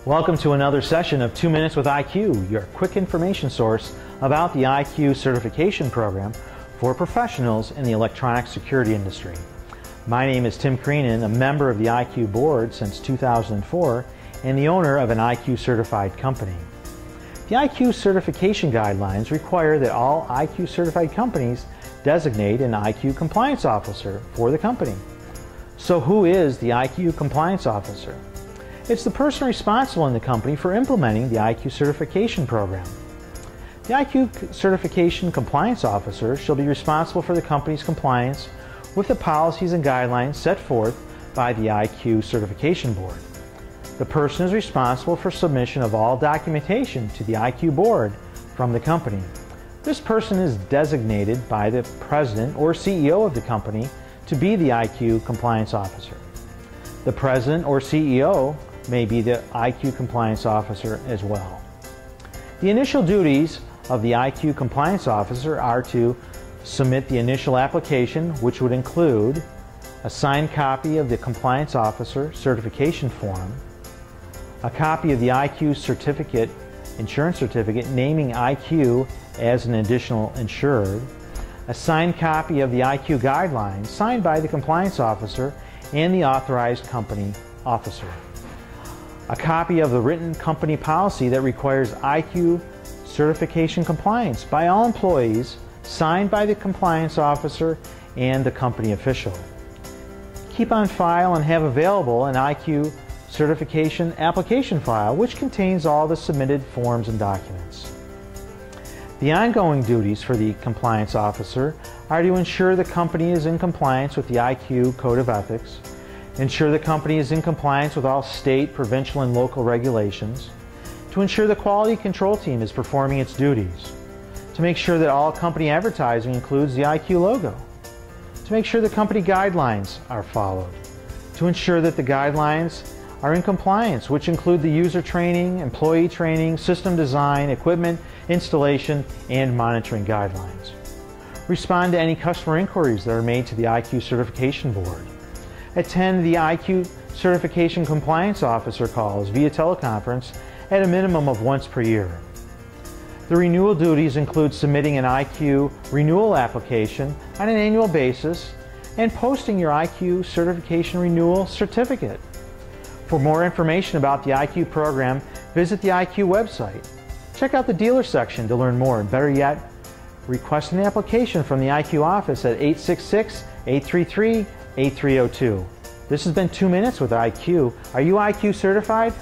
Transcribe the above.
Welcome to another session of 2 Minutes with IQ, your quick information source about the IQ certification program for professionals in the electronic security industry. My name is Tim Creenan, a member of the IQ board since 2004 and the owner of an IQ certified company. The IQ certification guidelines require that all IQ certified companies designate an IQ compliance officer for the company. So who is the IQ compliance officer? It's the person responsible in the company for implementing the IQ certification program. The IQ certification compliance officer shall be responsible for the company's compliance with the policies and guidelines set forth by the IQ certification board. The person is responsible for submission of all documentation to the IQ board from the company. This person is designated by the president or CEO of the company to be the IQ compliance officer. The president or CEO may be the IQ compliance officer as well. The initial duties of the IQ compliance officer are to submit the initial application, which would include a signed copy of the compliance officer certification form, a copy of the IQ certificate, insurance certificate naming IQ as an additional insured, a signed copy of the IQ guidelines signed by the compliance officer and the authorized company officer, a copy of the written company policy that requires IQ certification compliance by all employees signed by the compliance officer and the company official. Keep on file and have available an IQ certification application file which contains all the submitted forms and documents. The ongoing duties for the compliance officer are to ensure the company is in compliance with the IQ Code of Ethics, ensure the company is in compliance with all state, provincial, and local regulations, to ensure the quality control team is performing its duties, to make sure that all company advertising includes the IQ logo, to make sure the company guidelines are followed, to ensure that the guidelines are in compliance, which include the user training, employee training, system design, equipment installation, and monitoring guidelines. Respond to any customer inquiries that are made to the IQ certification board. Attend the IQ certification compliance officer calls via teleconference at a minimum of once per year. The renewal duties include submitting an IQ renewal application on an annual basis and posting your IQ certification renewal certificate. For more information about the IQ program, visit the IQ website. Check out the dealer section to learn more, and better yet, request an application from the IQ office at 866-833-8302. This has been 2 Minutes with IQ. Are you IQ certified?